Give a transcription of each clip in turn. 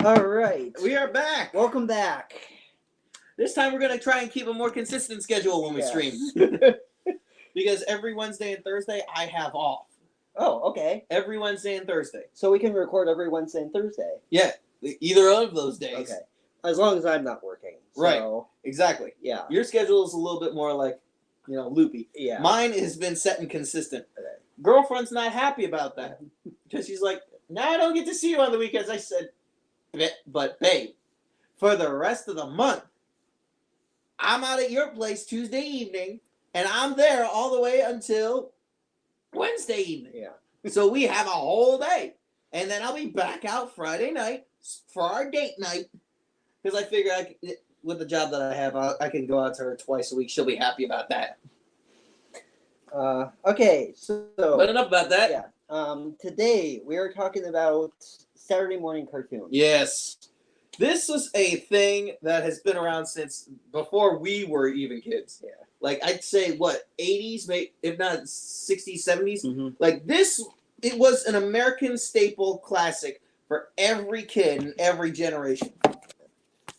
All right. We are back. Welcome back. This time we're going to try and keep a more consistent schedule when we stream. Because every Wednesday and Thursday I have off. Oh, okay. Every Wednesday and Thursday. So we can record every Wednesday and Thursday. Yeah, either of those days. Okay. As long as I'm not working. So, Right. Exactly. Yeah. Your schedule is a little bit more like, loopy. Yeah. Mine has been set and consistent. Okay. Girlfriend's not happy about that. Because she's like, no, I don't get to see you on the weekends. I said, but babe, for the rest of the month, I'm out at your place Tuesday evening, and I'm there all the way until Wednesday evening. Yeah. So we have a whole day. And then I'll be back out Friday night for our date night. Because I figure with the job that I have, I can go out to her twice a week. She'll be happy about that. Okay, so... But enough about that. Yeah. Today, we are talking about Saturday morning cartoons. Yes. This was a thing that has been around since before we were even kids. Yeah. Like, I'd say, 80s, maybe, if not 60s, 70s? Mm-hmm. Like, it was an American staple classic for every kid in every generation.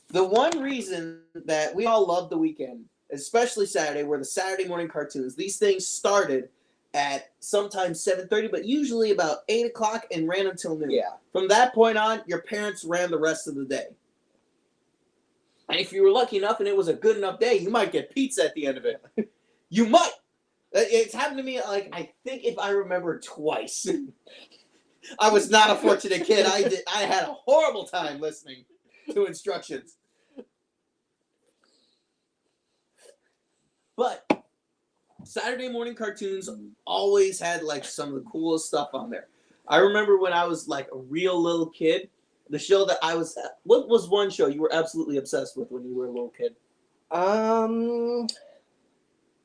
The one reason that we all loved the weekend, especially Saturday, were the Saturday morning cartoons. These things started at sometimes 7:30, but usually about 8 o'clock and ran until noon. Yeah. From that point on, your parents ran the rest of the day. And if you were lucky enough and it was a good enough day, you might get pizza at the end of it. You might. It's happened to me, I think if I remember, twice. I was not a fortunate kid. I had a horrible time listening to instructions. But Saturday morning cartoons always had some of the coolest stuff on there. I remember when I was a real little kid, the show that I was at, what was one show you were absolutely obsessed with when you were a little kid?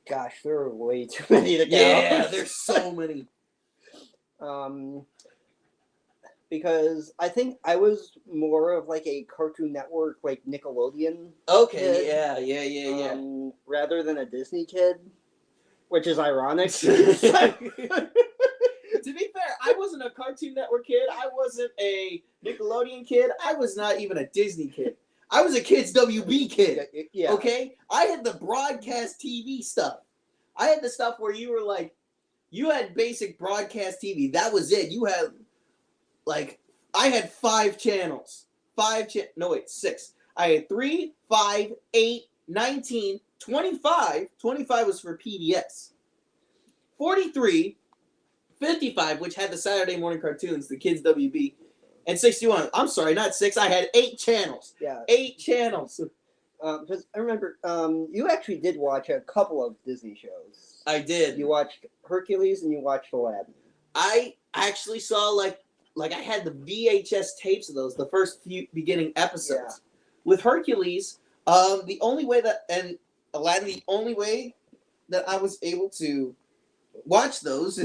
Gosh, there are way too many to count. Yeah, there's so many. Because I think I was more of a Cartoon Network, Nickelodeon. Okay, kid, yeah. Rather than a Disney kid, which is ironic. To be fair, I wasn't a Cartoon Network kid. I wasn't a Nickelodeon kid. I was not even a Disney kid. I was a Kids WB kid. Yeah. Okay? I had the broadcast TV stuff. I had the stuff where you were you had basic broadcast TV. That was it. You had, I had 5 channels. 6. I had 3, 5, 8, 19, 25. 25 was for PBS. 43, 55, which had the Saturday morning cartoons, the Kids WB, and 61. I'm sorry, not 6. I had 8 channels. Yeah. 8 channels. Because I remember, you actually did watch a couple of Disney shows. I did. You watched Hercules and you watched Aladdin. I actually saw I had the VHS tapes of those, the first few beginning episodes. Yeah. With Hercules, the only way and Aladdin, the only way that I was able to watch those.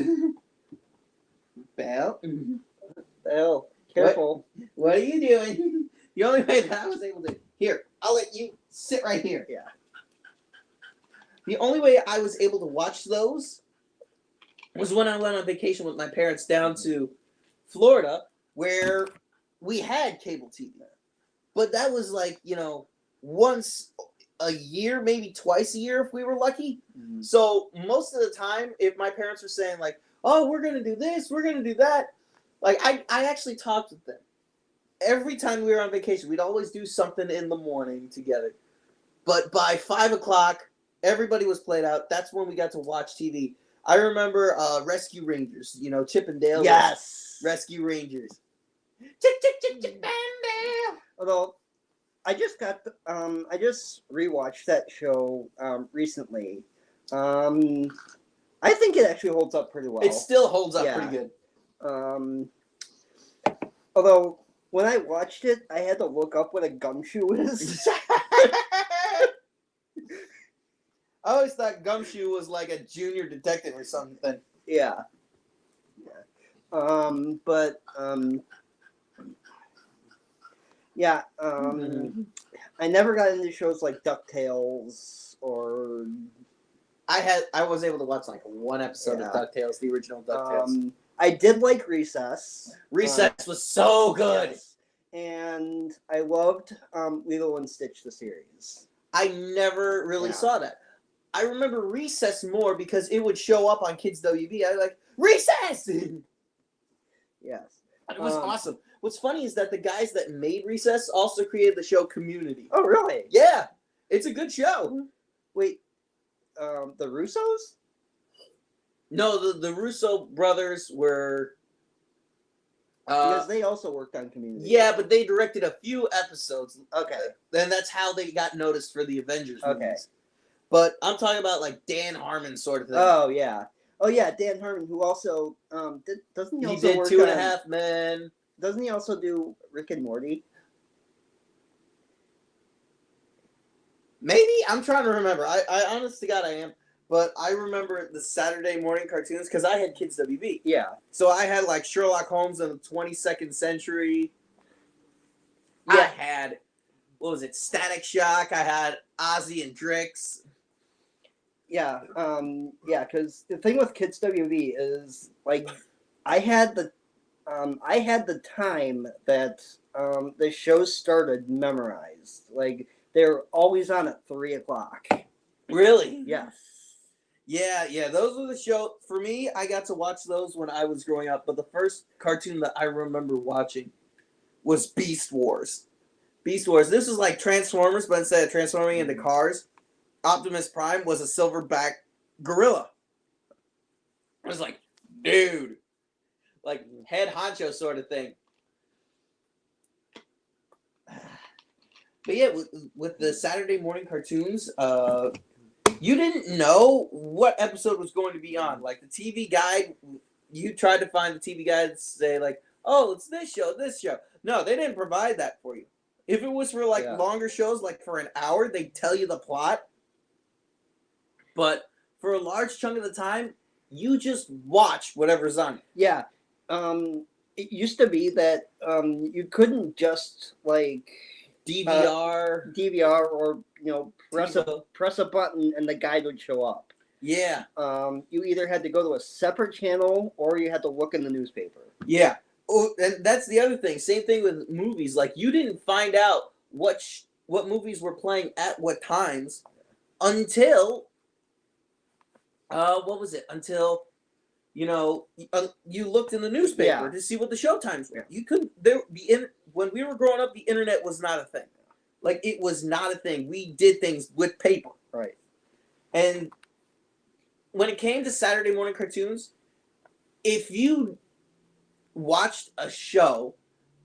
Belle, Careful. what are you doing? The only way that I was able to. Here, I'll let you sit right here. Yeah. The only way I was able to watch those was when I went on vacation with my parents down to Florida, where we had cable TV. But that was once a year, maybe twice a year if we were lucky. Mm-hmm. So most of the time, if my parents were saying oh, we're going to do this, we're going to do that, I actually talked with them. Every time we were on vacation, we'd always do something in the morning together. But by 5 o'clock, everybody was played out. That's when we got to watch TV. I remember Rescue Rangers, Chip and Dale. Yes. Rescue Rangers. Chip and Dale. Although, I just rewatched that show recently. I think it actually holds up pretty well. It still holds up Yeah. pretty good. Although, when I watched it, I had to look up what a gumshoe is. I always thought Gumshoe was a junior detective or something. Yeah. I never got into shows like DuckTales or... I was able to watch one episode of DuckTales, the original DuckTales. I did like Recess. Recess was so good. Yes. and I loved Lilo and Stitch the series. I never really Yeah. saw that. I remember Recess more because it would show up on Kids WB. I was like, Recess! It Yes. was awesome. What's funny is that the guys that made Recess also created the show Community. Oh, really? Yeah, it's a good show. Wait, the Russos? No, the Russo brothers were. Because they also worked on Community. Yeah, but they directed a few episodes. Okay. Then that's how they got noticed for the Avengers Okay. movies. But I'm talking about like Dan Harmon sort of thing. Oh yeah. Oh yeah, Dan Harmon, who also doesn't he He also did work 2.5 Men. Doesn't he also do Rick and Morty? Maybe? I'm trying to remember. I honest to God I am. But I remember the Saturday morning cartoons because I had Kids WB. Yeah. So I had like Sherlock Holmes in the 22nd century. Yeah. I had, what was it, Static Shock. I had Ozzy and Drix. Yeah. Yeah, because the thing with Kids WB is like I had the time that the shows started memorized. Like they're always on at 3:00. Really? Yes. Yeah. Those were the show. For me, I got to watch those when I was growing up. But the first cartoon that I remember watching was Beast Wars. Beast Wars. This was like Transformers, but instead of transforming into cars, Optimus Prime was a silverback gorilla. I was like, dude. Like head honcho sort of thing. But yeah, with the Saturday morning cartoons, you didn't know what episode was going to be on. Like the TV guide, you tried to find the TV guide and say like, oh, it's this show, this show. No, they didn't provide that for you. If it was for like longer shows, like for an hour, they'd tell you the plot. But for a large chunk of the time, you just watch whatever's on. Yeah. It used to be that you couldn't just like DVR, or press a button and the guide would show up. Yeah. You either had to go to a separate channel or you had to look in the newspaper. Yeah. Oh, and that's the other thing. Same thing with movies. Like you didn't find out what movies were playing at what times until what was it? Until you looked in the newspaper to see what the show times were. You couldn't. When we were growing up, the internet was not a thing. Like it was not a thing. We did things with paper. Right. And when it came to Saturday morning cartoons, if you watched a show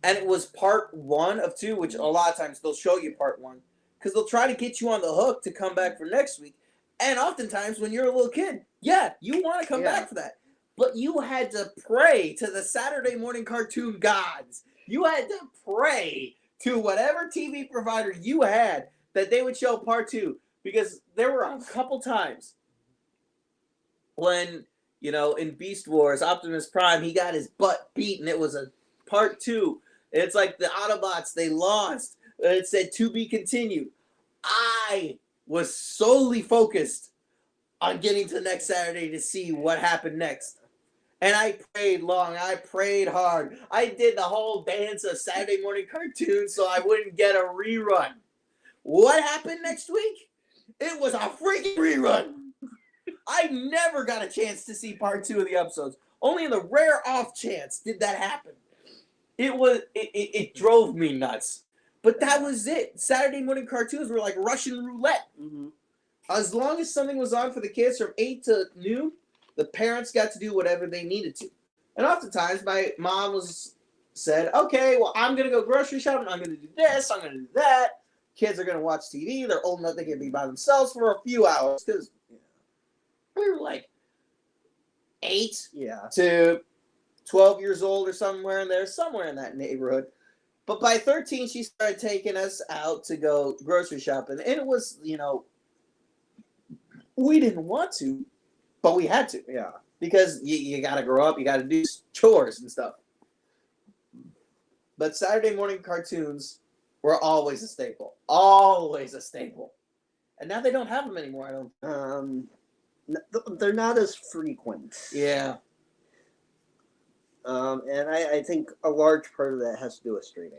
and it was part 1 of 2, which a lot of times they'll show you part 1 because they'll try to get you on the hook to come back for next week. And oftentimes when you're a little kid, you want to come back for that. But you had to pray to the Saturday morning cartoon gods. You had to pray to whatever TV provider you had that they would show part 2. Because there were a couple times when, in Beast Wars, Optimus Prime, he got his butt beat and it was a part 2. It's like the Autobots, they lost. It said to be continued. I was solely focused on getting to next Saturday to see what happened next. And I prayed long. I prayed hard. I did the whole dance of Saturday morning cartoons so I wouldn't get a rerun. What happened next week? It was a freaking rerun. I never got a chance to see part 2 of the episodes. Only in the rare off chance did that happen. It drove me nuts. But that was it. Saturday morning cartoons were like Russian roulette. Mm-hmm. As long as something was on for the kids from 8 to noon, the parents got to do whatever they needed to. And oftentimes, my mom said, okay, well, I'm going to go grocery shopping. I'm going to do this. I'm going to do that. Kids are going to watch TV. They're old enough they can be by themselves for a few hours. Because we were like 8 to 12 years old or somewhere in that neighborhood. But by 13, she started taking us out to go grocery shopping. And it was, we didn't want to, but we had to. Yeah. Because you got to grow up. You got to do chores and stuff. But Saturday morning cartoons were always a staple. Always a staple. And now they don't have them anymore, I don't. They're not as frequent. Yeah. And I think a large part of that has to do with streaming.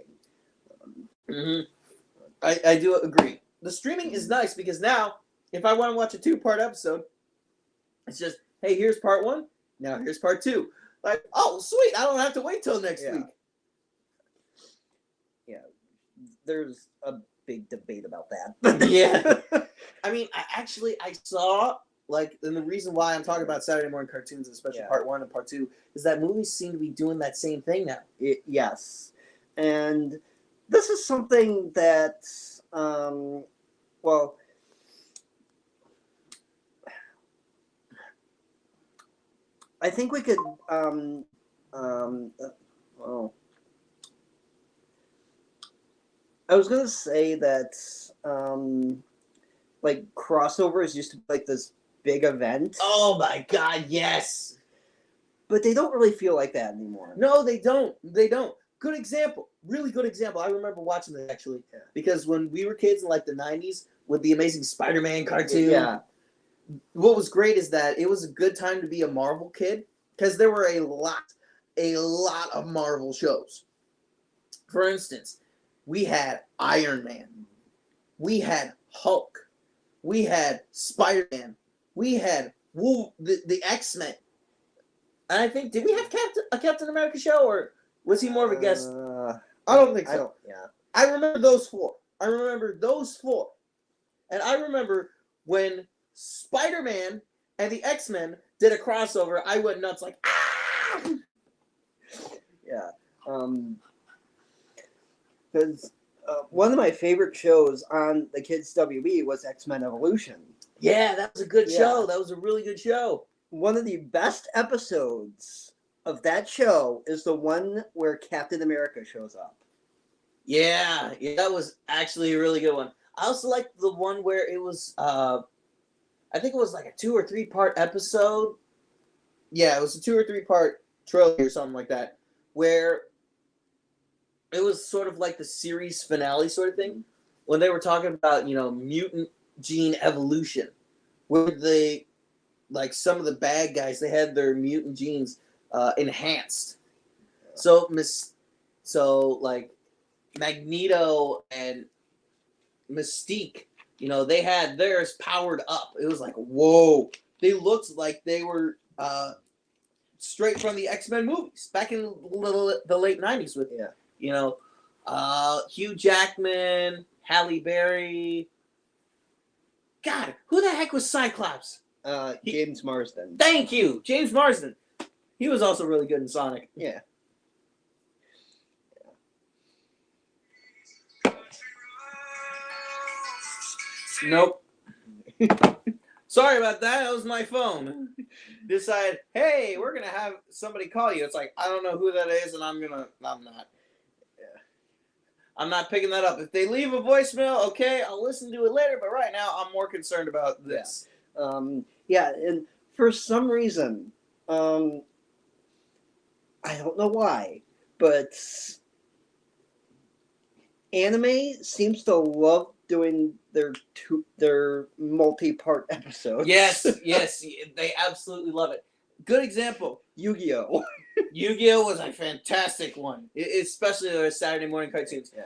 Mm-hmm. I do agree. The streaming is nice because now, if I want to watch a 2-part episode, it's just, hey, here's part 1. Now here's part 2. Like, oh, sweet! I don't have to wait till next week. Yeah, there's a big debate about that. Yeah. I mean, I saw, like, and the reason why I'm talking about Saturday morning cartoons, especially part 1 and part 2, is that movies seem to be doing that same thing now. Yes. And this is something that, well, I think we could, well, I was going to say that, like, crossovers used to be like this big event. Oh my God, yes. But they don't really feel like that anymore. No, they don't. They don't. Good example. Really good example. I remember watching this, actually. Yeah. Because when we were kids in, like, the 90s, with the Amazing Spider-Man cartoon, Yeah. what was great is that it was a good time to be a Marvel kid, because there were a lot of Marvel shows. For instance, we had Iron Man. We had Hulk. We had Spider-Man. We had the X-Men. And I think, did we have a Captain America show, or was he more of a guest? I don't think so. I remember those 4. And I remember when Spider-Man and the X-Men did a crossover, I went nuts, like, ah! Yeah. Because one of my favorite shows on the Kids WB was X-Men Evolution. Yeah, that was a good show. That was a really good show. One of the best episodes of that show is the one where Captain America shows up. Yeah, that was actually a really good one. I also liked the one where it was, I think it was like a 2 or 3 part episode. Yeah, it was a 2 or 3 part trilogy or something like that, where it was sort of like the series finale sort of thing, when they were talking about, mutant gene evolution, where they, like, some of the bad guys, they had their mutant genes enhanced. So like Magneto and Mystique, they had theirs powered up. It was like, whoa. They looked like they were straight from the X-Men movies back in the late 90s with, Hugh Jackman, Halle Berry. God, who the heck was Cyclops? James Marsden. Thank you, James Marsden. He was also really good in Sonic. Yeah. Nope. Sorry about that. That was my phone. Decide, hey, we're gonna have somebody call you. It's like, I don't know who that is, and I'm not. Yeah. I'm not picking that up. If they leave a voicemail, okay, I'll listen to it later. But right now, I'm more concerned about this. Yeah, and for some reason, I don't know why, but anime seems to love doing their multi-part episodes. Yes, they absolutely love it. Good example, Yu-Gi-Oh! Yu-Gi-Oh was a fantastic one, especially their Saturday morning cartoons. Yeah.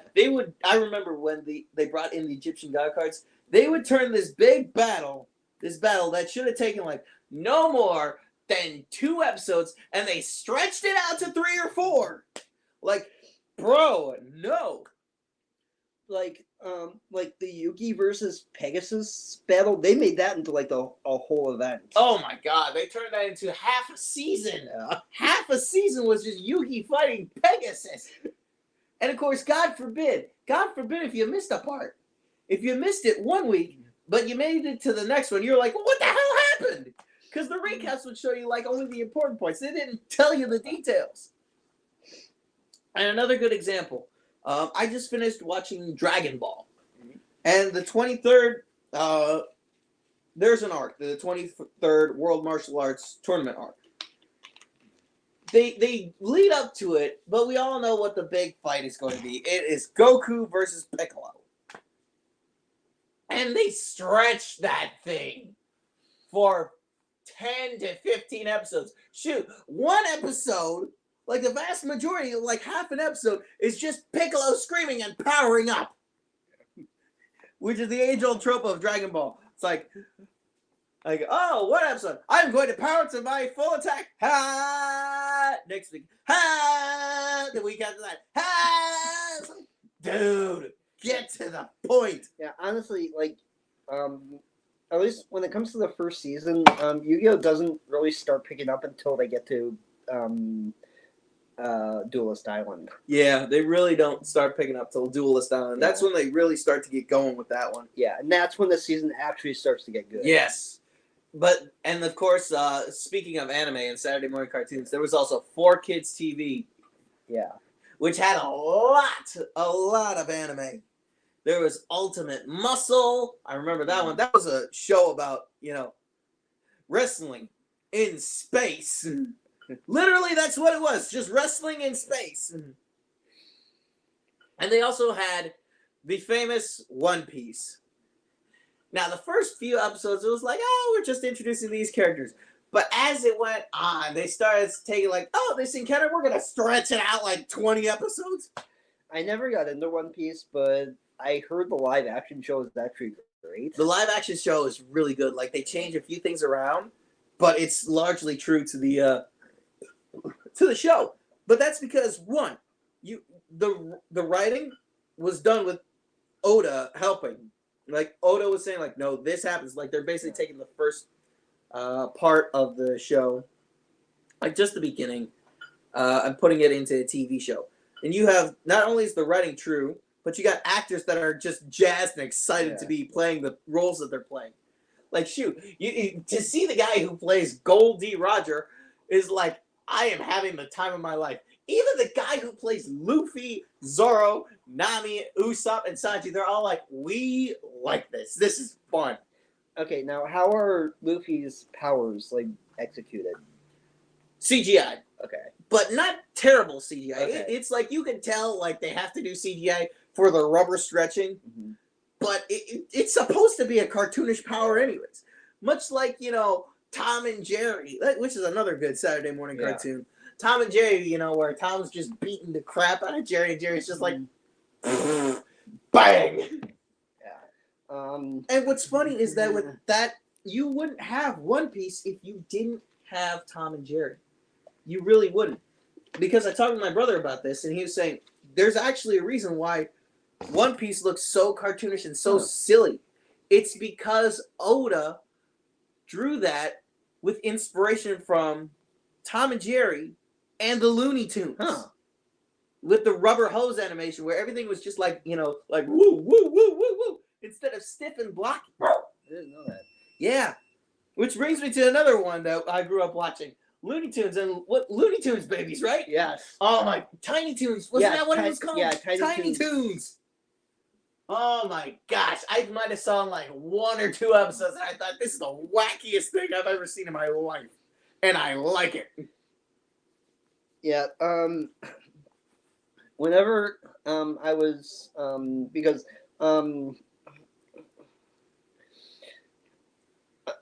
I remember when they brought in the Egyptian god cards, they would turn this battle that should have taken like no more than 2 episodes, and they stretched it out to 3 or 4. Like, bro, no. Like the Yugi versus Pegasus battle, they made that into like a whole event. Oh my God, they turned that into half a season. Half a season was just Yugi fighting Pegasus. And of course, God forbid if you missed a part. If you missed it one week, but you made it to the next one, you're like, what the hell happened? Because the recaps would show you like only the important points. They didn't tell you the details. And another good example, I just finished watching Dragon Ball. And the 23rd, there's an arc, the 23rd World Martial Arts Tournament arc. They lead up to it, but we all know what the big fight is going to be. It is Goku versus Piccolo. And they stretched that thing for 10 to 15 episodes. Shoot, one episode Like the vast majority, like half an episode, is just Piccolo screaming and powering up, which is the age-old trope of Dragon Ball. It's like, oh, what episode? I'm going to power to my full attack. Ha! Next week, ha! The week after that, ha! It's like, dude, get to the point. Yeah, honestly, like, at least when it comes to the first season, Yu-Gi-Oh doesn't really start picking up until they get to Duelist Island. Yeah, they really don't start picking up till Duelist Island. Yeah. That's when they really start to get going with that one. Yeah, and that's when the season actually starts to get good. Yes. But, and of course, speaking of anime and Saturday morning cartoons, there was also 4Kids TV, Yeah. which had a lot of anime. There was Ultimate Muscle. I remember that one. That was a show about, wrestling in space. Literally, that's what it was. Just wrestling in space. And they also had the famous One Piece. Now, the first few episodes, it was like, oh, we're just introducing these characters. But as it went on, they started taking like, oh, this encounter, we're going to stretch it out like 20 episodes. I never got into One Piece, but I heard the live action show is actually great. The live action show is really good. Like, they change a few things around, but it's largely true to the show. But that's because, one, the writing was done with Oda helping. Like, Oda was saying, like, no, this happens. Like, they're basically taking the first part of the show, like, just the beginning, and putting it into a TV show. And you have, not only is the writing true, but you got actors that are just jazzed and excited to be playing the roles that they're playing. Like, shoot, you to see the guy who plays Gold D. Roger is like, I am having the time of my life. Even the guy who plays Luffy, Zoro, Nami, Usopp, and Sanji, they're all like, we like this. This is fun. Okay, now how are Luffy's powers like executed? CGI. Okay. But not terrible CGI. Okay. It's like you can tell like they have to do CGI for the rubber stretching, but it's supposed to be a cartoonish power anyways. Much like, Tom and Jerry, which is another good Saturday morning cartoon. Tom and Jerry, where Tom's just beating the crap out of Jerry, and Jerry's just like, bang! Yeah. And what's funny is that with that, you wouldn't have One Piece if you didn't have Tom and Jerry. You really wouldn't. Because I talked to my brother about this, and he was saying, there's actually a reason why One Piece looks so cartoonish and so silly. It's because Oda drew that with inspiration from Tom and Jerry and the Looney Tunes. With the rubber hose animation where everything was just like, like woo, woo, woo, woo, woo, instead of stiff and blocky. I didn't know that. Yeah. Which brings me to another one that I grew up watching. Looney Tunes and what Looney Tunes babies, right? Yes. Oh my, Tiny Toons. Wasn't that what it was called? Yeah, Tiny Toons. Oh my gosh. I might have saw like 1 or 2 episodes and I thought this is the wackiest thing I've ever seen in my life. And I like it. Yeah. Whenever I was because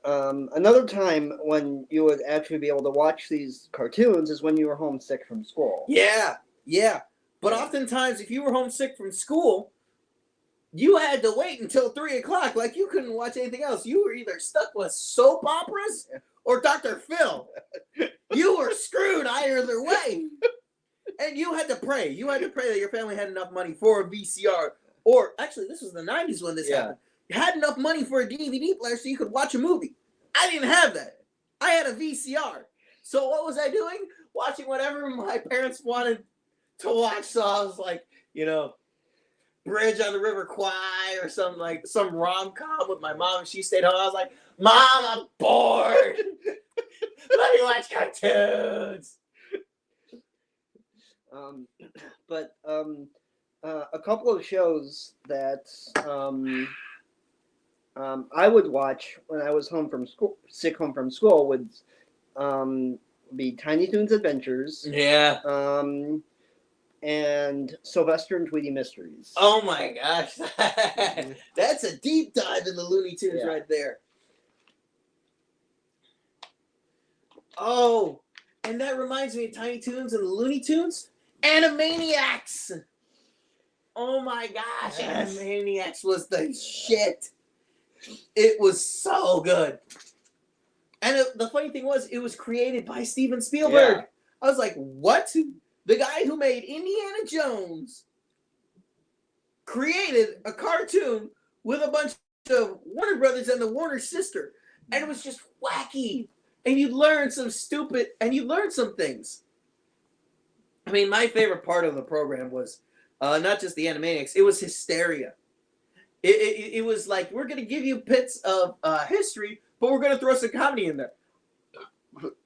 another time when you would actually be able to watch these cartoons is when you were homesick from school. Yeah. But oftentimes, if you were homesick from school, you had to wait until 3 o'clock. Like, you couldn't watch anything else. You were either stuck with soap operas or Dr. Phil. You were screwed either way. And you had to pray. You had to pray that your family had enough money for a VCR. Or, actually, this was the 90s when this happened. You had enough money for a DVD player so you could watch a movie. I didn't have that. I had a VCR. So what was I doing? Watching whatever my parents wanted to watch. So I was like, Bridge on the River Kwai or some rom-com with my mom. And she stayed home. I was like, Mom, I'm bored. Let me watch cartoons. But a couple of shows that I would watch when I was sick home from school would be Tiny Toons Adventures. Yeah. And Sylvester and Tweety Mysteries. Oh my gosh. That's a deep dive in the Looney Tunes right there. Oh, And that reminds me of Tiny Toons and the Looney Tunes. Animaniacs! Oh my gosh, Yes. Animaniacs was the shit. It was so good. And the funny thing was, it was created by Steven Spielberg. Yeah. I was like, what? The guy who made Indiana Jones created a cartoon with a bunch of Warner Brothers and the Warner sister. And it was just wacky. And you'd learn some things. I mean, my favorite part of the program was not just the Animaniacs, it was hysteria. It was like, we're going to give you bits of history, but we're going to throw some comedy in there.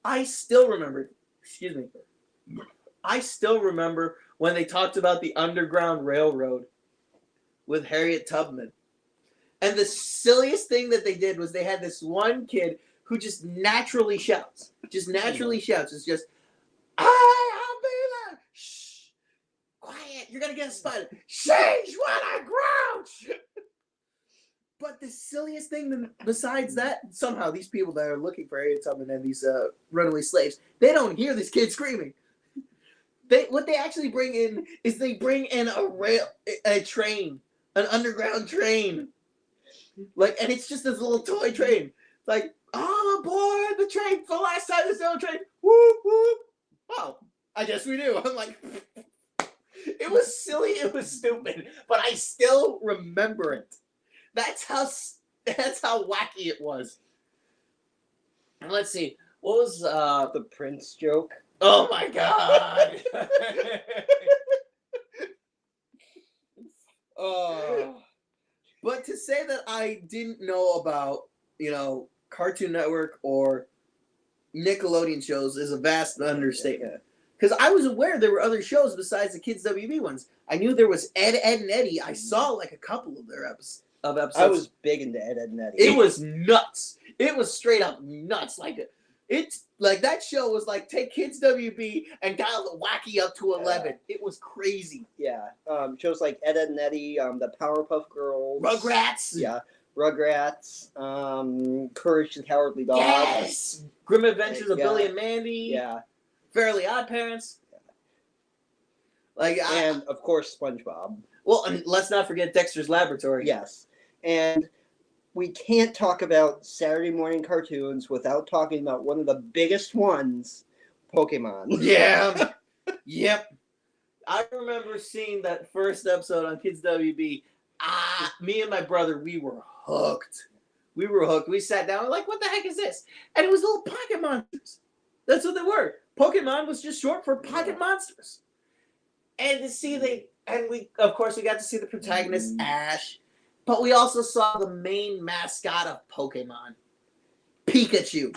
I still remember when they talked about the Underground Railroad with Harriet Tubman. And the silliest thing that they did was they had this one kid who just naturally shouts. It's just, I'll be there. Shh. Quiet. You're going to get spotted. Change when I grouch. But the silliest thing besides that, somehow these people that are looking for Harriet Tubman and these runaway slaves, they don't hear this kid screaming. What they actually bring in is a train, an underground train. Like, and it's just this little toy train. Like, all aboard the train for the last time this little train. Whoop, whoop. Oh, I guess we do. I'm like, it was silly, it was stupid, but I still remember it. That's how wacky it was. And let's see, what was The Prince joke. Oh my god! But to say that I didn't know about, Cartoon Network or Nickelodeon shows is a vast understatement. Because I was aware there were other shows besides the Kids WB ones. I knew there was Ed, Edd and Eddy. I saw like a couple of their episodes. I was big into Ed, Edd and Eddy. It was nuts. It was straight up nuts. It's like that show was like take Kids WB and dial the wacky up to 11. It was crazy. Yeah. Shows like Ed, Edd and Eddy, the Powerpuff Girls. Rugrats. Yeah. Rugrats. Courage the Cowardly Dog. Yes. Grim Adventures of Yeah. Billy and Mandy. Yeah. Fairly Odd Parents. And of course SpongeBob. Well, and let's not forget Dexter's Laboratory. Yes. And we can't talk about Saturday morning cartoons without talking about one of the biggest ones, Pokemon. Yeah. Yep. I remember seeing that first episode on Kids WB. Me and my brother, we were hooked. We sat down, like, what the heck is this? And it was little pocket monsters. That's what they were. Pokemon was just short for pocket monsters. And to see we got to see the protagonist, Ash. But we also saw the main mascot of Pokemon, Pikachu.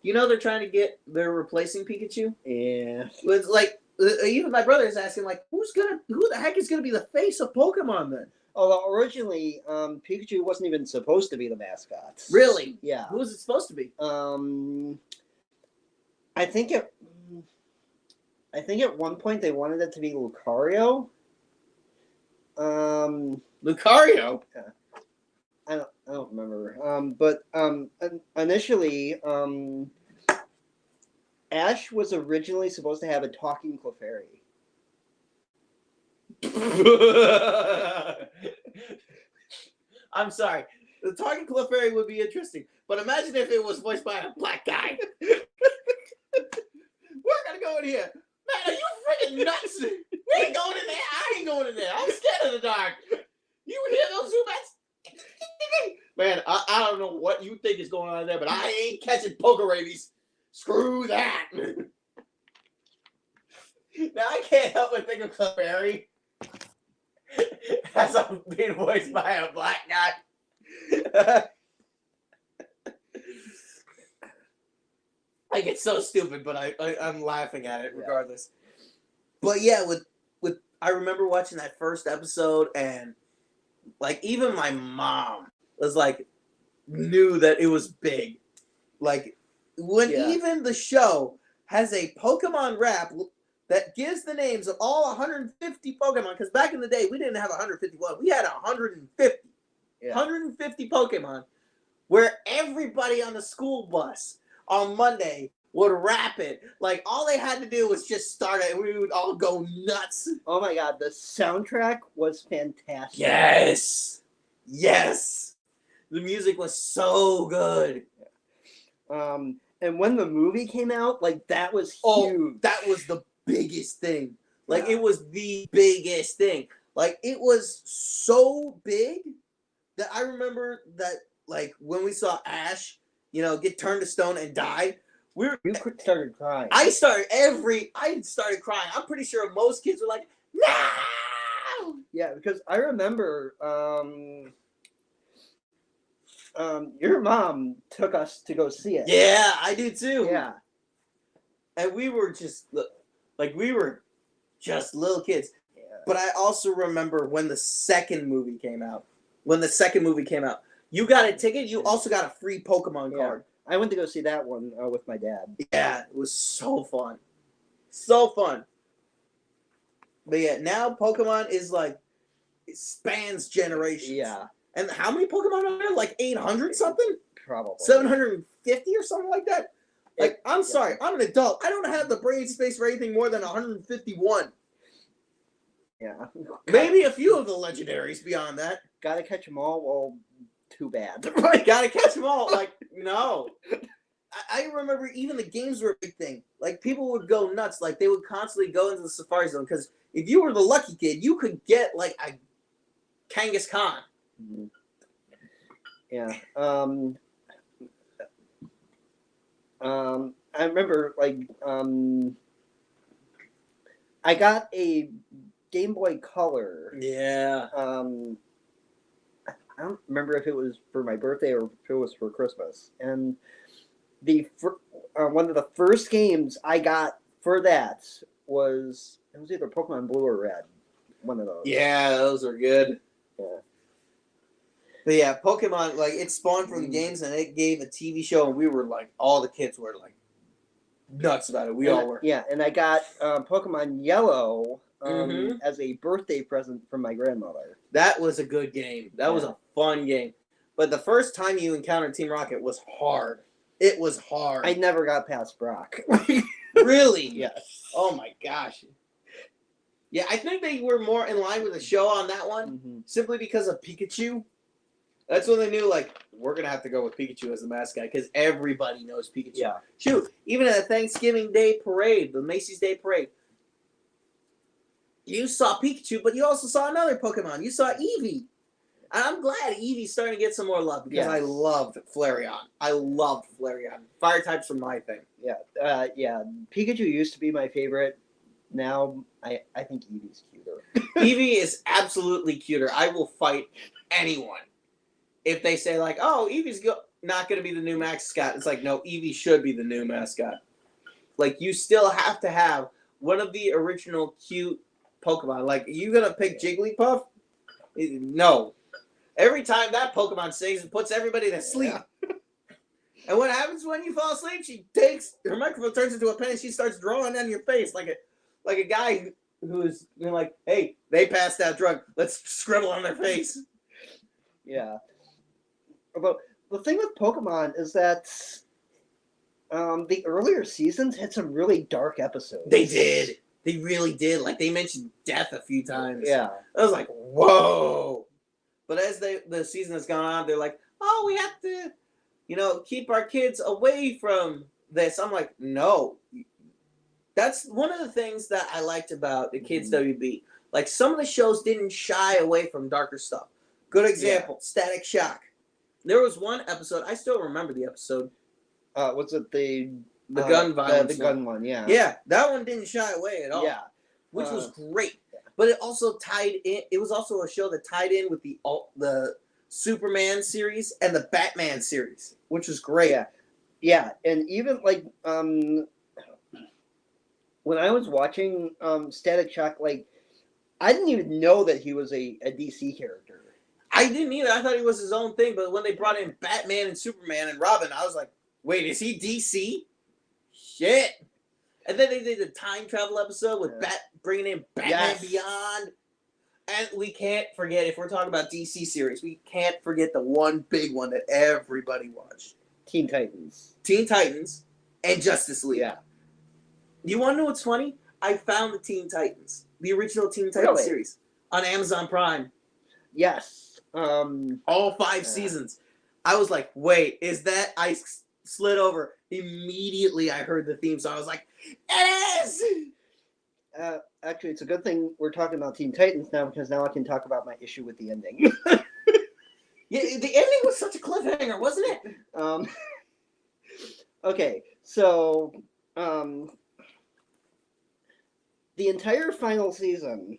They're replacing Pikachu? Yeah. It's like, even my brother is asking, like, who the heck is going to be the face of Pokemon then? Although originally, Pikachu wasn't even supposed to be the mascot. Really? Yeah. Who was it supposed to be? I think at one point they wanted it to be Lucario. Lucario? I don't remember. But initially, Ash was originally supposed to have a talking Clefairy. I'm sorry. The talking Clefairy would be interesting, but imagine if it was voiced by a black guy. We're gonna go in here. Man, are you freaking nuts? We ain't going in there. I ain't going in there. I'm scared of the dark. You hear those Zubats? Man, I don't know what you think is going on there, but I ain't catching poker rabies. Screw that. Now I can't help but think of Clefairy as I'm being voiced by a black guy. I get so stupid, but I'm laughing at it regardless. But yeah, with I remember watching that first episode, and like even my mom was like knew that it was big. Like when even the show has a Pokemon rap that gives the names of all 150 Pokemon, because back in the day we didn't have 151, we had 150. Yeah. 150 Pokemon, where everybody on the school bus on Monday would rap it. Like, all they had to do was just start it, and we would all go nuts. Oh my god, the soundtrack was fantastic. Yes. Yes. The music was so good. And when the movie came out, like that was huge. Oh, that was the biggest thing. Like, Yeah. it was the biggest thing. Like, it was so big that I remember that, like, when we saw Ash, get turned to stone and die, You started crying. I started crying. I'm pretty sure most kids were like, no! Yeah, because I remember your mom took us to go see it. Yeah, I do too. Yeah. And we were just little kids. Yeah. But I also remember when the second movie came out. You got a ticket, you also got a free Pokemon card. I went to go see that one with my dad. Yeah, it was so fun. So fun. But yeah, now Pokemon is like, it spans generations. Yeah, And how many Pokemon are there? Like 800 something? probably. 750 or something like that? Like, I'm sorry, I'm an adult. I don't have the brain space for anything more than 151. Yeah. Maybe a few of the legendaries beyond that. Gotta catch them all. Well, too bad. Gotta catch them all. Like, no. I remember even the games were a big thing. Like, people would go nuts. Like, they would constantly go into the Safari Zone. Because if you were the lucky kid, you could get, like, a Kangaskhan. Mm-hmm. Yeah. I remember, like, I got a Game Boy Color. Yeah. I don't remember if it was for my birthday or if it was for Christmas. And one of the first games I got for that was either Pokemon Blue or Red. One of those. Yeah, those are good. Yeah. But yeah, Pokemon, like, it spawned from the games and it gave a TV show, and we were like, all the kids were like nuts about it. We all were. Yeah, and I got Pokemon Yellow Mhm. as a birthday present from my grandmother. That was a good game. That was a fun game. But the first time you encountered Team Rocket was hard. It was hard. I never got past Brock. Really? Yes. Oh my gosh. Yeah, I think they were more in line with the show on that one, Mm-hmm. simply because of Pikachu. That's when they knew, like, we're going to have to go with Pikachu as the mascot, because everybody knows Pikachu. Yeah. Shoot, even at the Thanksgiving Day Parade, the Macy's Day Parade, you saw Pikachu, but you also saw another Pokemon. You saw Eevee. And I'm glad Eevee's starting to get some more love, because I loved Flareon. I loved Flareon. Fire types are my thing. Yeah. Yeah. Pikachu used to be my favorite. Now I think Eevee's cuter. Eevee is absolutely cuter. I will fight anyone if they say, like, oh, Eevee's not going to be the new mascot. It's like, no, Eevee should be the new mascot. Like, you still have to have one of the original cute Pokemon. Like, are you going to pick Jigglypuff? No. Every time that Pokemon sings, it puts everybody to sleep. Yeah. And what happens when you fall asleep? She takes her microphone, turns into a pen, and she starts drawing on your face like a guy who's like, hey, they passed that drug. Let's scribble on their face. Yeah. But the thing with Pokemon is that the earlier seasons had some really dark episodes. They did. They really did. Like, they mentioned death a few times. Yeah. I was like, whoa. But as the season has gone on, they're like, oh, we have to, keep our kids away from this. I'm like, no. That's one of the things that I liked about the Kids WB. Like, some of the shows didn't shy away from darker stuff. Good example, Static Shock. There was one episode, I still remember the episode. Was it the gun violence? The gun one, yeah. Yeah, that one didn't shy away at all. Yeah. Which was great. But it also tied in. It was also a show that tied in with the Superman series and the Batman series, which was great. Yeah, yeah, and even like when I was watching Static Shock, like I didn't even know that he was a DC character. I didn't either. I thought he was his own thing. But when they brought in Batman and Superman and Robin, I was like, wait, is he DC? Shit. And then they did the time travel episode with bringing in Batman Beyond. And we can't forget, if we're talking about DC series, we can't forget the one big one that everybody watched. Teen Titans. Teen Titans. and Justice League. Yeah. You want to know what's funny? I found the Teen Titans, the original Teen Titans Really? series, on Amazon Prime. Yes. All 5 seasons. I was like, wait, is that? I slid over. Immediately, I heard the theme song. I was like, it is! Actually, it's a good thing we're talking about Teen Titans now, because now I can talk about my issue with the ending. Yeah, the ending was such a cliffhanger, wasn't it? Okay, so the entire final season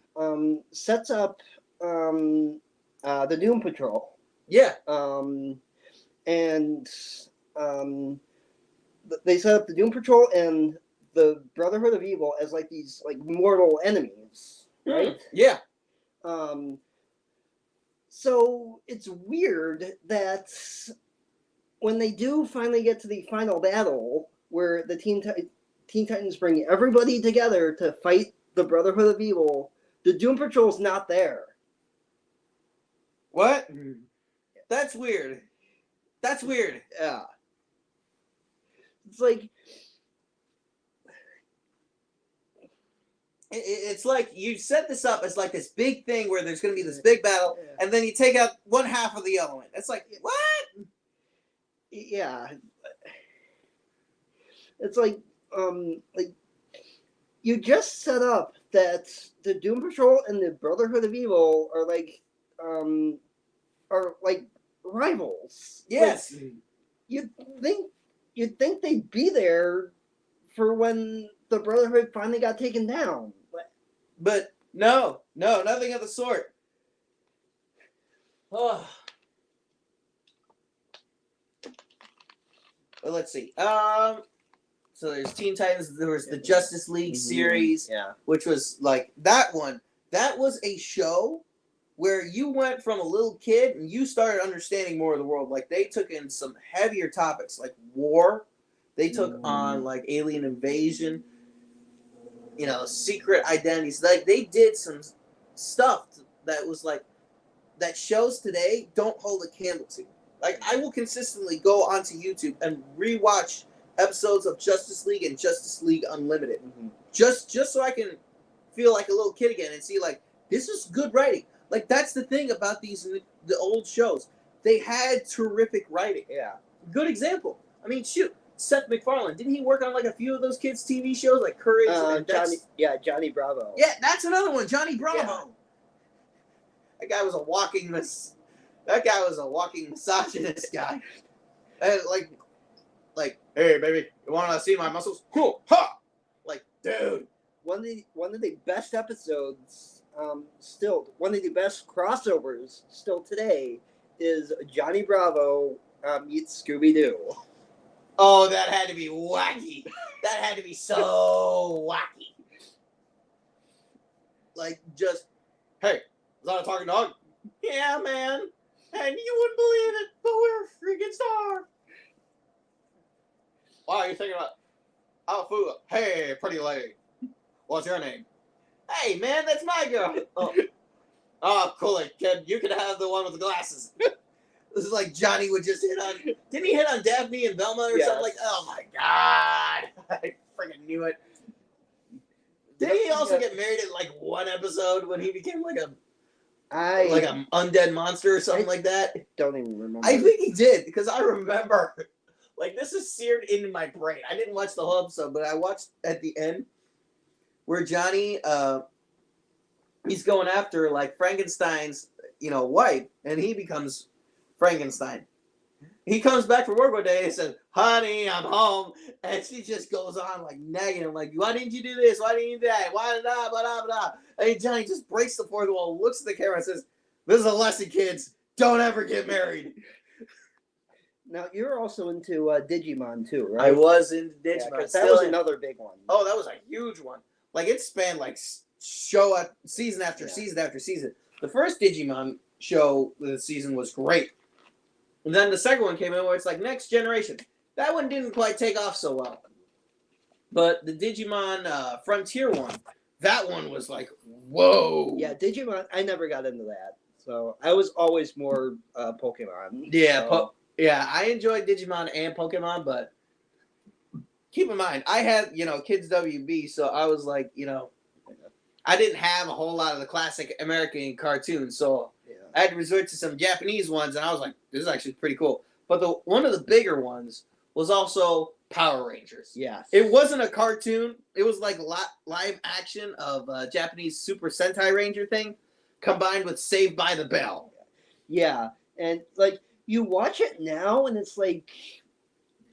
sets up the Doom Patrol. Yeah. And they set up the Doom Patrol and the Brotherhood of Evil as like these like mortal enemies, right? Yeah. So it's weird that when they do finally get to the final battle, where the Teen Titans bring everybody together to fight the Brotherhood of Evil, the Doom Patrol's not there. What? That's weird. That's weird. Yeah. It's like... It's like you set this up as like this big thing where there's going to be this big battle, and then you take out one half of the element. It's like, what? Yeah. It's like you just set up that the Doom Patrol and the Brotherhood of Evil are like rivals. Yes. Like, you'd think they'd be there for when the Brotherhood finally got taken down. But no, nothing of the sort. Oh. Well, let's see. So there's Teen Titans. There was the Justice League series, which was like that one. That was a show where you went from a little kid and you started understanding more of the world. Like they took in some heavier topics, like war. They took on like alien invasion. You know, secret identities. Like they did some stuff that was like that shows today don't hold a candle to. Like I will consistently go onto YouTube and rewatch episodes of Justice League and Justice League Unlimited, just so I can feel like a little kid again and see like this is good writing. Like that's the thing about the old shows. They had terrific writing. Yeah. Good example. I mean, shoot. Seth MacFarlane, didn't he work on like a few of those kids' TV shows like Courage and Johnny Bravo. Yeah, that's another one, Johnny Bravo. Yeah. That guy was a walking misogynist guy. And like, hey baby, you want to see my muscles? Cool, ha! Like, dude. One of the best episodes, still one of the best crossovers still today, is Johnny Bravo meets Scooby Doo. Oh, that had to be wacky. That had to be so wacky. Like, just, hey, is that a talking dog? Yeah, man. And you wouldn't believe it, but we're freaking starved. Why are you thinking about food? Hey, pretty lady. What's your name? Hey, man, that's my girl. Oh, cool it, kid. You can have the one with the glasses. This is like Johnny would just hit on... Didn't he hit on Daphne and Velma or something like... Oh, my God. I freaking knew it. Didn't he also get married in, like, one episode when he became, like, an undead monster or something like that? Don't even remember. I think he did, because I remember... Like, this is seared into my brain. I didn't watch the whole episode, but I watched at the end where Johnny... he's going after, like, Frankenstein's, wife, and he becomes... Frankenstein. He comes back from work one day and says, honey, I'm home. And she just goes on like nagging him, like, why didn't you do this? Why didn't you do that? Why did blah, blah, blah. And Johnny just breaks the fourth wall, looks at the camera and says, this is a lesson, kids. Don't ever get married. Now, you're also into Digimon too, right? I was into Digimon. Yeah, that was another big one. Oh, that was a huge one. Like, it spanned like season after season after season. The first Digimon show this season was great. And then the second one came in where it's like Next Generation. That one didn't quite take off so well. But the Digimon Frontier one, that one was like, whoa. Yeah, Digimon, I never got into that. So I was always more Pokemon. Yeah, so. yeah, I enjoyed Digimon and Pokemon, but keep in mind, I had, Kids WB, so I was like, I didn't have a whole lot of the classic American cartoons, so Yeah. I had to resort to some Japanese ones, and I was like, this is actually pretty cool. But one of the bigger ones was also Power Rangers. Yes. It wasn't a cartoon. It was like live action of Japanese Super Sentai Ranger thing combined with Saved by the Bell. Yeah. And like you watch it now and it's like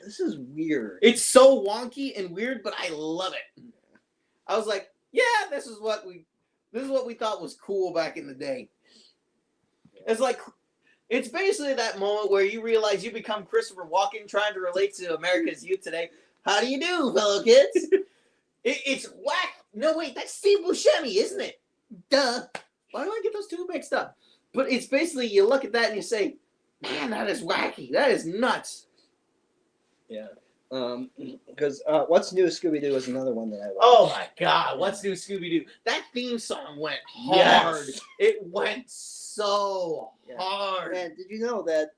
this is weird. It's so wonky and weird, but I love it. I was like, yeah, this is what we thought was cool back in the day. It's like it's basically that moment where you realize you become Christopher Walken trying to relate to America's youth today. How do you do, fellow kids? It's whack. No, wait, that's Steve Buscemi, isn't it? Duh. Why do I get those two mixed up? But it's basically you look at that and you say, man, that is wacky. That is nuts. Yeah. Because What's New Scooby Doo is another one that I love. Oh my God, What's New Scooby Doo? That theme song went hard. Yes. It went so Yeah. hard. And did you know that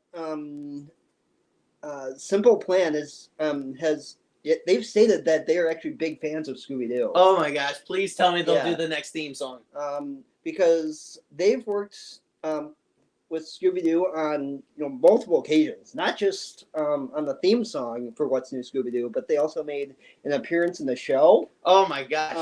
Simple Plan they've stated that they are actually big fans of Scooby Doo. Oh my gosh, please tell me they'll Yeah. do the next theme song. Because they've worked with Scooby Doo on multiple occasions, not just on the theme song for What's New Scooby Doo, but they also made an appearance in the show. Oh my gosh.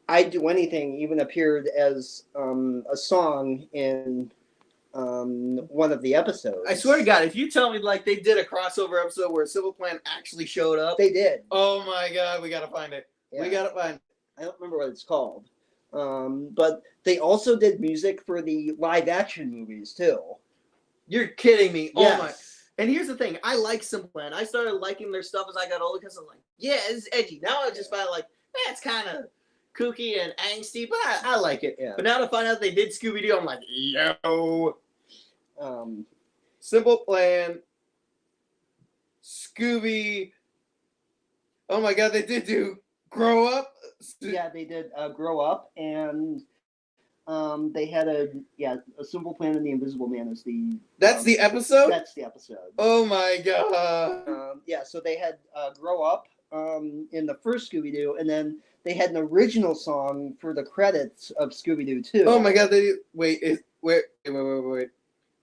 I'd Do Anything even appeared as a song in one of the episodes. I swear to God, if you tell me like they did a crossover episode where Simple Plan actually showed up, They did. oh my God, we gotta find it. Yeah. We gotta find it. I don't remember what it's called. But they also did music for the live action movies too. You're kidding me. Yes. Oh my. And here's the thing, I like Simple Plan. I started liking their stuff as I got older because I'm like, yeah, it's edgy. Now I just find like, it's kind of kooky and angsty, but I like it. Yeah. But now to find out they did Scooby Doo, I'm like, yo. Simple Plan, Scooby. Oh my God, they did do Grow Up. Yeah, they did Grow Up, and they had a Simple Plan and the Invisible Man is the. That's the episode? That's the episode. Oh my God. So they had Grow Up in the first Scooby Doo, and then they had an original song for the credits of Scooby Doo too. Oh my God, wait.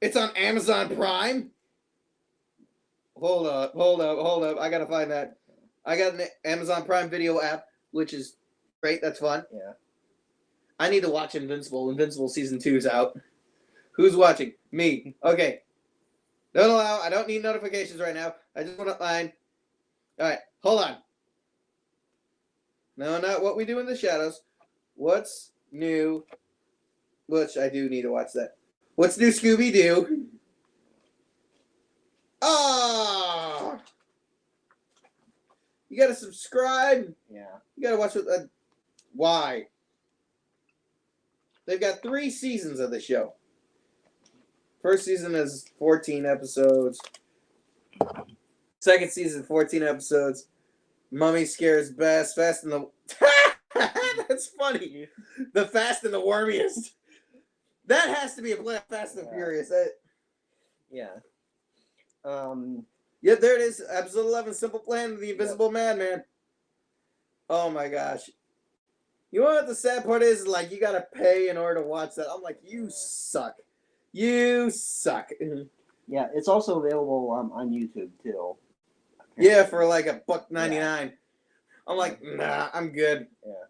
It's on Amazon Prime? Hold up. I gotta find that. I got an Amazon Prime Video app, which is great. That's fun. Yeah. I need to watch Invincible. Invincible season 2 is out. Who's watching? Me. Okay. Don't allow. I don't need notifications right now. I just want to find. All right. Hold on. No, not What We Do in the Shadows. What's new? Which I do need to watch that. What's New Scooby Doo? Oh! You gotta subscribe. Yeah. You gotta watch it. Why? They've got 3 seasons of the show. First season is 14 episodes. Second season, 14 episodes. Mummy Scares Best. Fast and the... That's funny. The Fast and the Wormiest. That has to be a play of Fast and Furious. Yeah. Yep, there it is. Episode 11, Simple Plan, The Invisible Man. Oh my gosh. You know what the sad part is? Like, you gotta pay in order to watch that. I'm like, you suck. You suck. Yeah, it's also available on YouTube too. Yeah, for like $1.99. I'm like, nah, I'm good. Yeah.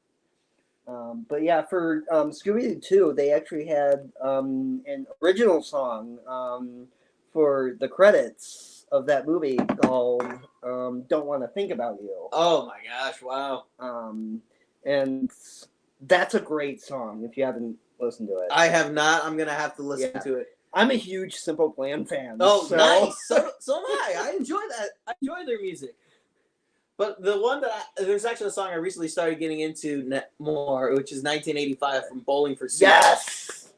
But yeah, for Scooby-Doo 2, they actually had an original song for the credits of that movie called Don't Want to Think About You. Oh my gosh, wow. And that's a great song if you haven't listened to it. I have not. I'm going to have to listen to it. I'm a huge Simple Plan fan. Oh, so... nice. So am I. I enjoy that. I enjoy their music. But the one that there's actually a song I recently started getting into more, which is 1985 from Bowling for Soup. Yes!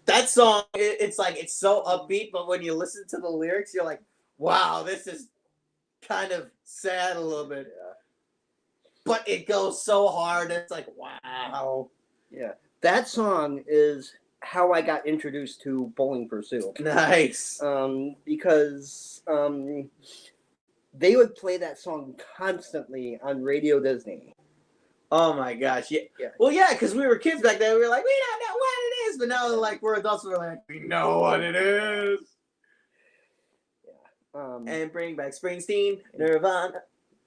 That song, it's like, it's so upbeat, but when you listen to the lyrics, you're like, wow, this is kind of sad a little bit. Yeah. But it goes so hard, it's like, wow. Yeah. That song is how I got introduced to Bowling for Soup. Nice. Because they would play that song constantly on Radio Disney. Oh my gosh. Yeah. Yeah. Well, yeah, because we were kids back then. We were like, we don't know what it is. But now, like, we're adults. We're like, we know what it is. And bring back Springsteen, Nirvana,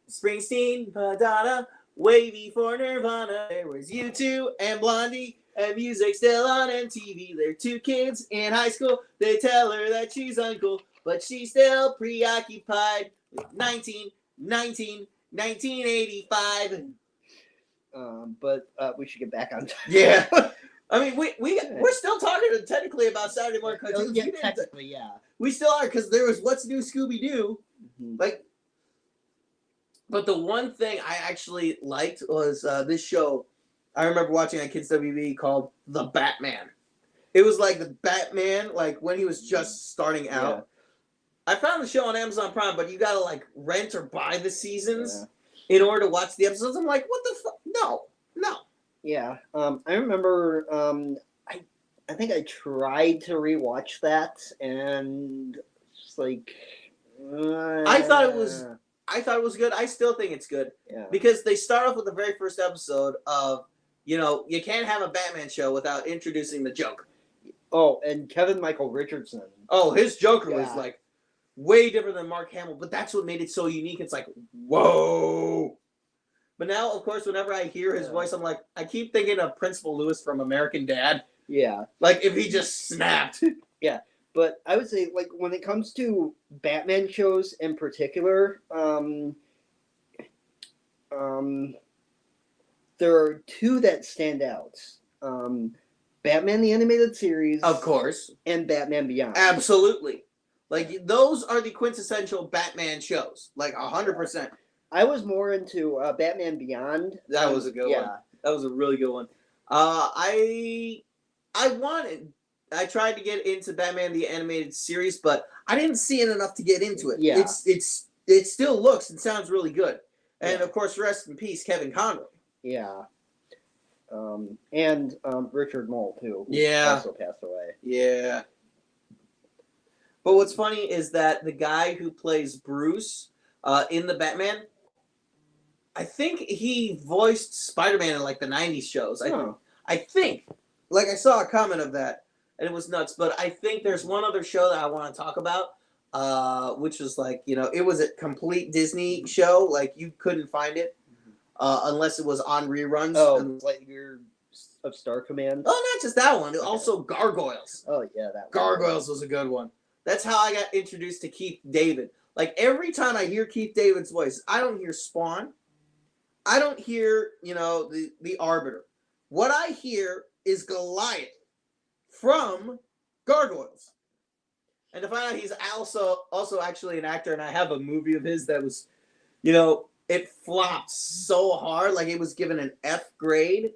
Springsteen, Madonna, wavy for Nirvana. There was U2 and Blondie, and music still on MTV. They're two kids in high school. They tell her that she's uncool, but she's still preoccupied with 1985. But we should get back on time. Yeah. I mean, we're still talking technically about Saturday morning cartoons. Yeah, technically, yeah. We still are, because there was What's New Scooby-Doo. Mm-hmm. Like, but the one thing I actually liked was this show. I remember watching on Kids WB called The Batman. It was like the Batman, like when he was just starting out. Yeah. I found the show on Amazon Prime, but you gotta like rent or buy the seasons in order to watch the episodes. I'm like, what the fuck? No. Yeah. I remember. I think I tried to rewatch that, and just like. I thought it was good. I still think it's good. Yeah. Because they start off with the very first episode of, you can't have a Batman show without introducing the Joker. Oh, and Kevin Michael Richardson. Oh, his Joker was Yeah. like way different than Mark Hamill, but that's what made it so unique. It's like, whoa. But now, of course, whenever I hear his voice, I'm like, I keep thinking of Principal Lewis from American Dad. Yeah. Like, if he just snapped. But I would say, like, when it comes to Batman shows in particular, there are two that stand out. Batman the Animated Series. Of course. And Batman Beyond. Absolutely. Like, those are the quintessential Batman shows. Like, 100%. I was more into Batman Beyond. That was a good one. That was a really good one. I tried to get into Batman the Animated Series, but I didn't see it enough to get into it. Yeah. It still looks and sounds really good. And Yeah. of course, rest in peace, Kevin Conroy. Yeah. And Richard Mole, too. Who Yeah. also passed away. Yeah. But what's funny is that the guy who plays Bruce in the Batman, I think he voiced Spider-Man in like the 90s shows. I think. Like, I saw a comment of that, and it was nuts. But I think there's one other show that I want to talk about, which was like, it was a complete Disney show. Like, you couldn't find it unless it was on reruns. Oh, Lightyear of Star Command. Oh, not just that one. Also, Gargoyles. Oh, yeah, that one. Gargoyles was a good one. That's how I got introduced to Keith David. Like, every time I hear Keith David's voice, I don't hear Spawn. I don't hear, the Arbiter. What I hear is Goliath from Gargoyles. And to find out he's also actually an actor, and I have a movie of his that was, it flopped so hard, like it was given an F grade.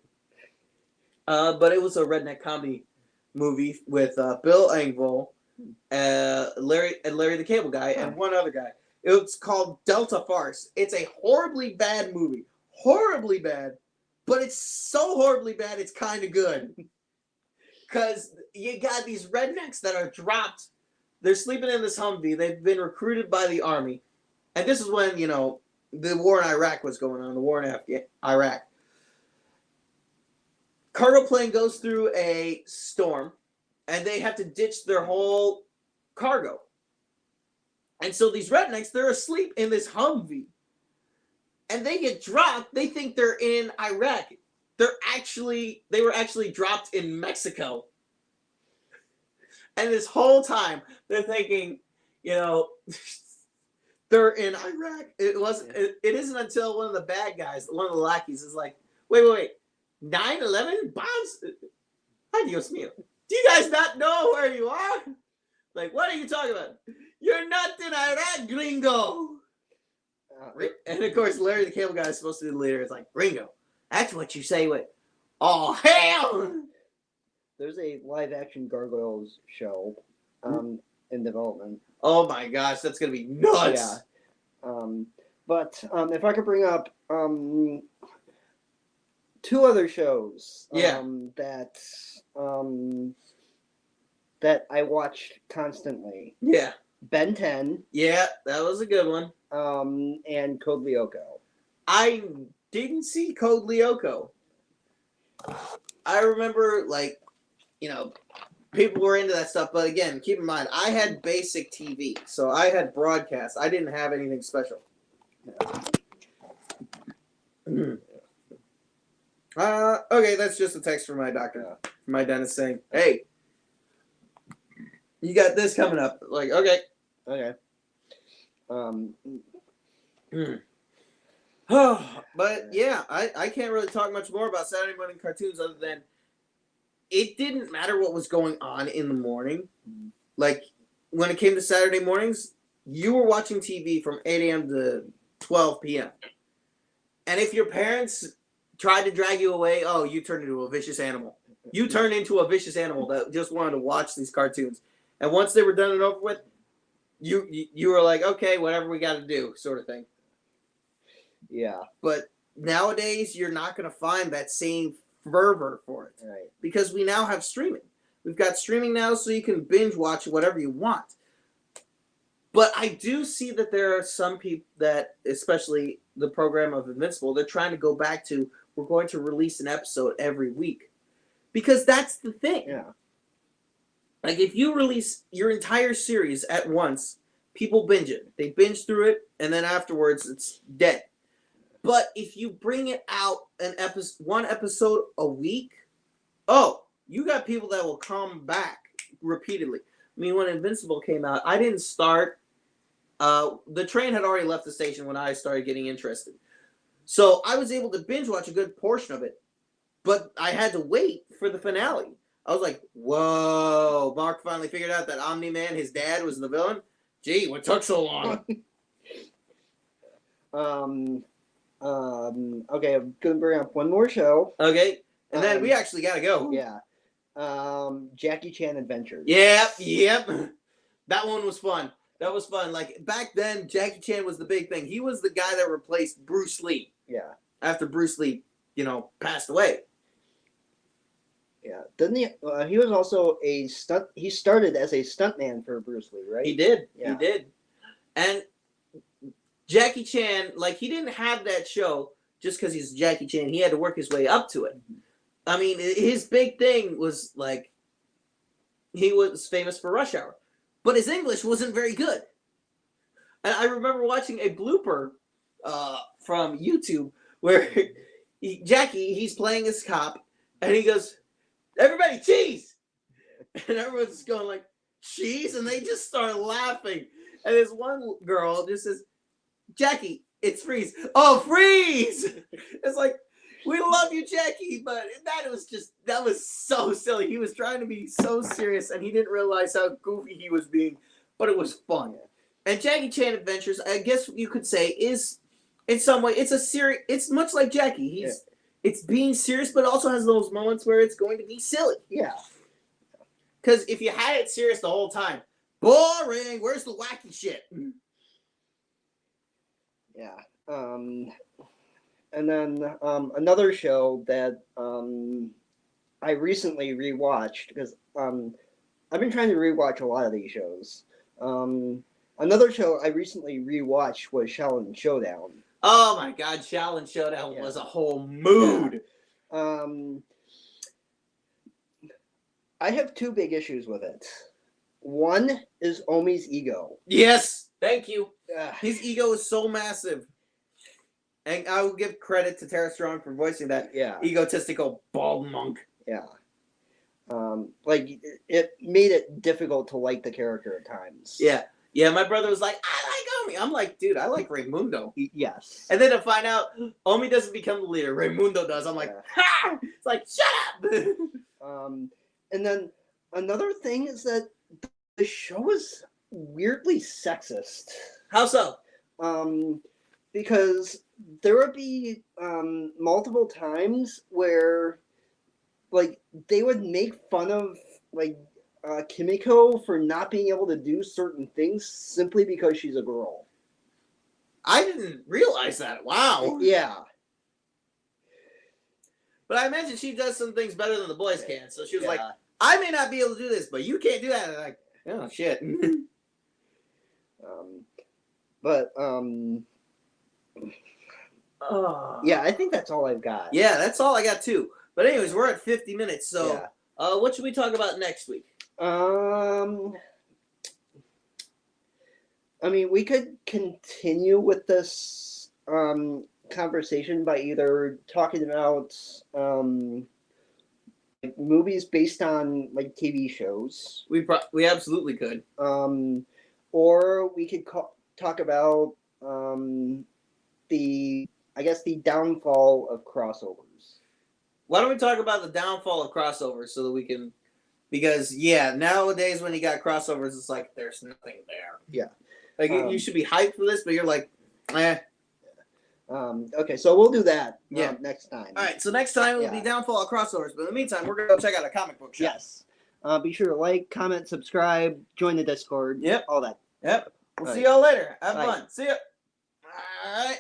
But it was a redneck comedy movie with Bill Engvall, Larry the Cable Guy, and one other guy. It's called Delta Farce. It's a horribly bad movie. Horribly bad. But it's so horribly bad, it's kind of good. Because you got these rednecks that are dropped. They're sleeping in this Humvee. They've been recruited by the army. And this is when, the war in Iraq was going on. The war in Iraq. Cargo plane goes through a storm. And they have to ditch their whole cargo. And so these rednecks, they're asleep in this Humvee. And they get dropped. They think they're in Iraq. They were actually dropped in Mexico. And this whole time they're thinking, they're in Iraq. It isn't until one of the bad guys, one of the lackeys, is like, wait, 9/11 bombs? Ay, Dios mío. Do you guys not know where you are? Like, what are you talking about? You're not in Iraq, gringo. And of course, Larry the Cable Guy is supposed to be the leader. It's like, gringo, that's what you say with, oh, hell! There's a live-action Gargoyles show in development. Oh my gosh, that's going to be nuts! Yeah. But if I could bring up two other shows that that I watched constantly. Yeah. Ben 10, Yeah, that was a good one. and Code Lyoko. I didn't see Code Lyoko. I remember, like, you know, people were into that stuff, but again, keep in mind, I had basic TV, so I had broadcast. I didn't have anything special. Okay, that's just a text from my doctor, from my dentist saying, "Hey, you got this coming up." Like, okay. Okay. But yeah, I can't really talk much more about Saturday morning cartoons other than it didn't matter what was going on in the morning. Like, when it came to Saturday mornings, you were watching TV from 8 a.m. to 12 p.m. And if your parents tried to drag you away, oh, you turned into a vicious animal. You turned into a vicious animal that just wanted to watch these cartoons. And once they were done and over with, you were like, okay, whatever we got to do, sort of thing. Yeah. But nowadays, you're not going to find that same fervor for it. Right. Because we now have streaming. We've got streaming now, so you can binge watch whatever you want. But I do see that there are some people that, especially the program of Invincible, they're trying to go back to, we're going to release an episode every week. Because that's the thing. Yeah. Like, if you release your entire series at once, people binge it. They binge through it, and then afterwards, it's dead. But if you bring it out one episode a week, oh, you got people that will come back repeatedly. I mean, when Invincible came out, I didn't start. The train had already left the station when I started getting interested. So I was able to binge watch a good portion of it. But I had to wait for the finale. I was like, whoa, Mark finally figured out that Omni-Man, his dad, was the villain? Gee, what took so long? Okay, I'm gonna bring up one more show. Okay, and then we actually gotta go. Yeah. Jackie Chan Adventures. Yep. That one was fun. That was fun. Like, back then, Jackie Chan was the big thing. He was the guy that replaced Bruce Lee. Yeah. After Bruce Lee, passed away. Yeah. Didn't he? He was also a stunt. He started as a stuntman for Bruce Lee, right? He did. Yeah. He did. And Jackie Chan, like, he didn't have that show just because he's Jackie Chan. He had to work his way up to it. I mean, his big thing was, like, he was famous for Rush Hour. But his English wasn't very good. And I remember watching a blooper from YouTube where he's playing his cop, and he goes, "Everybody, cheese!" And everyone's just going like, "Cheese?" And they just start laughing. And this one girl just says, "Jackie, it's Freeze." "Oh, Freeze!" It's like, we love you, Jackie, but that was so silly. He was trying to be so serious, and he didn't realize how goofy he was being, but it was fun. And Jackie Chan Adventures, I guess you could say, is, in some way, it's much like Jackie. It's being serious, but also has those moments where it's going to be silly. Yeah. Because if you had it serious the whole time, boring. Where's the wacky shit? Yeah. And then another show that I recently rewatched, because I've been trying to rewatch a lot of these shows. Another show I recently rewatched was Shaolin Showdown. Oh my God, Shaolin Showdown was a whole mood. Yeah. I have two big issues with it. One is Omi's ego. Yes, thank you. His ego is so massive. And I will give credit to Tara Strong for voicing that egotistical bald monk. Yeah. Like, it made it difficult to like the character at times. Yeah. Yeah, my brother was like, "I like Omi." I'm like, dude, I like Raimundo. Yes. And then to find out Omi doesn't become the leader, Raimundo does. I'm like, ha! It's like, shut up! And then another thing is that the show is weirdly sexist. How so? Because there would be multiple times where, like, they would make fun of, like, Kimiko for not being able to do certain things simply because she's a girl. I didn't realize that. Wow. Yeah. But I imagine she does some things better than the boys can. So she was like, I may not be able to do this, but you can't do that. And like, oh shit. Yeah, I think that's all I've got. Yeah, that's all I got too. But anyways, we're at 50 minutes, so Yeah. what should we talk about next week? I mean, we could continue with this conversation by either talking about like movies based on like TV shows, We absolutely could. or we could talk about the downfall of crossovers. Why don't we talk about the downfall of crossovers so that we can, because nowadays when you got crossovers, it's like there's nothing there. Yeah. Like you should be hyped for this, but you're like, eh. Okay, so we'll do that next time. All right, so next time it'll be downfall of crossovers, but in the meantime, we're gonna go check out a comic book shop. Yes. Be sure to like, comment, subscribe, join the Discord. Yep. All that. Yep. We'll All see right. y'all later. Have Bye. fun. See ya. All right.